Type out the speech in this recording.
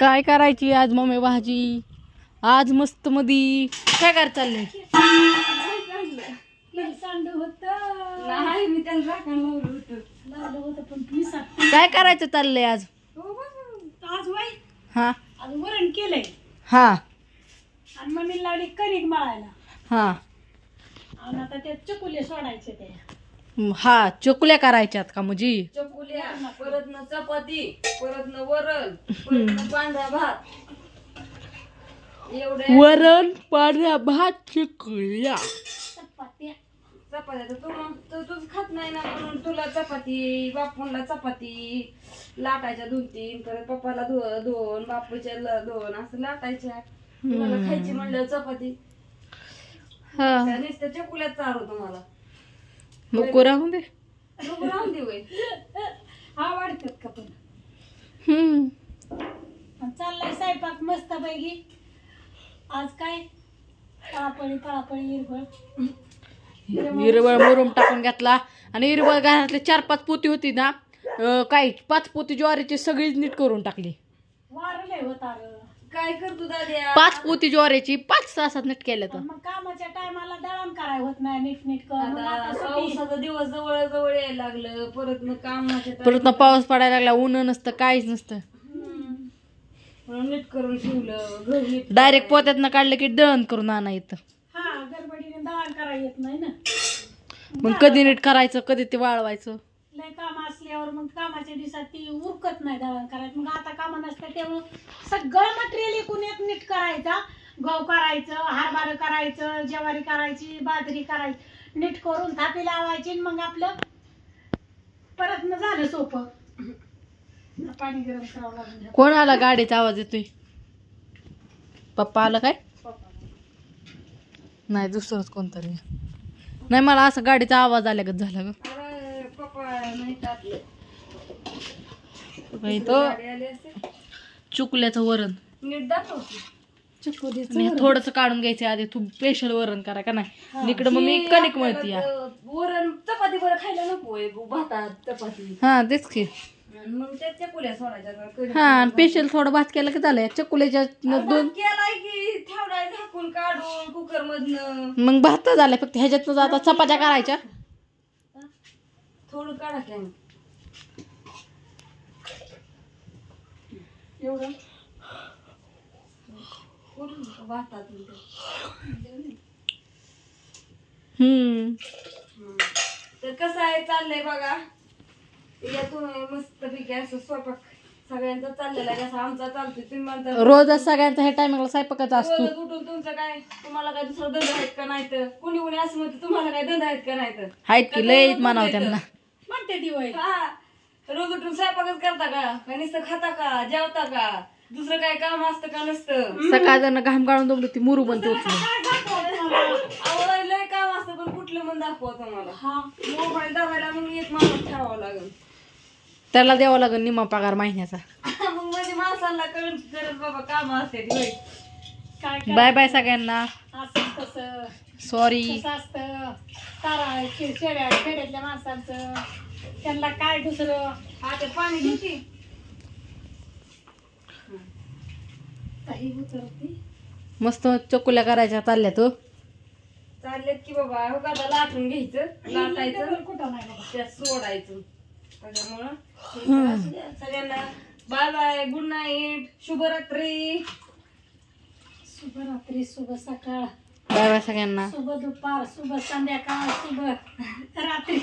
काय करायची आज मम्मी भाजी? आज मस्त मधी काय कर चाललंय? काय करायचं चाललंय आज? आज वाई हा आज वरण केलंय हा आणि मम्मी लावली कणिक मळायला हा आणि आता ते चकुले सोडायचे ते हा चकुल्या करायच्यात का म्हणजे? चकुल्या परत न चपाती परत न वरण परत न पांढरा भात एवढे वरण पांढरा भात चकुल्या चपात्या चपात्या तर तूच खात नाही ना म्हणून तुला चपाती बापूला चपाती लाटायच्या 2-3 परत पप्पाला 2 बापूच्या 2 असं लाटायच्या तुम्हाला खायची म्हणलं चपाती हा नुसतं चकुल्यात चारू तुम्हाला नको राहून दे राहून दे वय आवडतात का पण चाललाय स्वयंपाक मस्त पैकी आज काय पळापळी हिरवळ मुरुम टाकून घेतला आणि हिरवळ घरातले 4-5 पोती होती ना काही 5 पोती ज्वारीची सगळीच नीट करून टाकली. वारलंय होता काय करतो दाद्या 5 पोती ज्वारीची 5 तासात नीट केल्या तर मग कामाच्या टायमाला दळण कराय होत नाही नीट पावसाचा दिवस जवळ जवळ यायला लागलं परत मग कामाच्या परत पाऊस पडायला लागला ऊन नसतं काहीच नसतं म्हणून नीट करून ठेवलं गहू नीट डायरेक्ट पोत्यातनं काढलं की दळण करून आणा येतं. हा गडबडीने दळण करायला येत नाही ना मग कधी नीट करायचं कधी ते वाळवायचं लय काम असल्यावर मग कामाच्या दिवसात ती उरकत नाही दळण करायचं मग आता काम नसतं त्यामुळं सगळं मटेरियल एकूण एक नीट करायचा गहू करायचं हरभरा करायचं ज्वारी करायची बाजरी करायची नीट करून थापी लावायची मग आपलं परत न झालं सोपं पाणी गरम करावं लागलं. कोण आला गाडीचा आवाज येतोय? पप्पा आला काय? नाही दुसरंच कोणतरी नाही मला असं गाडीचा आवाज आल्यागत झाला ग. पप्पा नाही टाकलं चुकल्याचं वरण नीट दाखवते थोडस काढून घ्यायचं आधी तू स्पेशल वरण करा का नाही इकडं मग मी कणिक मळती या वरण चपाती बरं खायला नको भातात चपाती हा तेच की मग त्या चकुल्या सोडायच्या हा स्पेशल थोडं भात केलं की झालं चकुल्याच्या 2 केलाय की ठेवलाय झाकून काढून कुकर मधनं मग भात झालाय फक्त ह्याच्यातनं आता चपात्या करायच्या थोडं काढा की एवढं भातात तर कसं आहे चाललंय बघा यातून मस्त पैकी असं स्वयंपाक सगळ्यांचा चाललेला आहे जसा आमचा चालतोय तुम्ही म्हणता रोजच सगळ्यांचा ह्या टायमिंगला स्वयंपाकाचा असतो रोज उठून तुमचं काय तुम्हाला काय दुसरा धंदा आहेत का नाही तर कुणी कुणी असं म्हणतं तुम्हाला काय धंदा आहेत का नाही तर आहेत की लय मानाव त्यांना म्हणते दिवाळी हा रोज उठून स्वयंपाकच करता का नुसतं खाता का जेवता का दुसरं काय काम असतं का नसतं सकाळ जण घाम गाळून दमलं ती मुरू बनते उठली आवडा लय काम असतं पण कुठलं मन दाखवा तुम्हाला हा मोबाईल दाबायला मग एक माणूस ठेवावा लागेल त्याला द्यावा लागेल निम्मा पगार महिन्याचा मग म्हणजे माणसाला कळून करत बाबा काम असते काय बाय बाय सगळ्यांना असं तसं सॉरी कसं असतं तारा खेड्यातल्या माणसांचं त्यांना काय दुसरं आता पाणी घेते काही उतरती मस्त चकुल्या करायच्या चालल्या तो चाललेत की बाबा हो का आता लाटून घ्यायचं लाटायचं कुठं नाही बाबा त्यात सोडायचं त्याच्यामुळं सगळ्यांना बाय बाय गुड नाईट शुभरात्री शुभरात्री शुभ सकाळ बाय बाय सगळ्यांना शुभ दुपार शुभ संध्याकाळ शुभ रात्री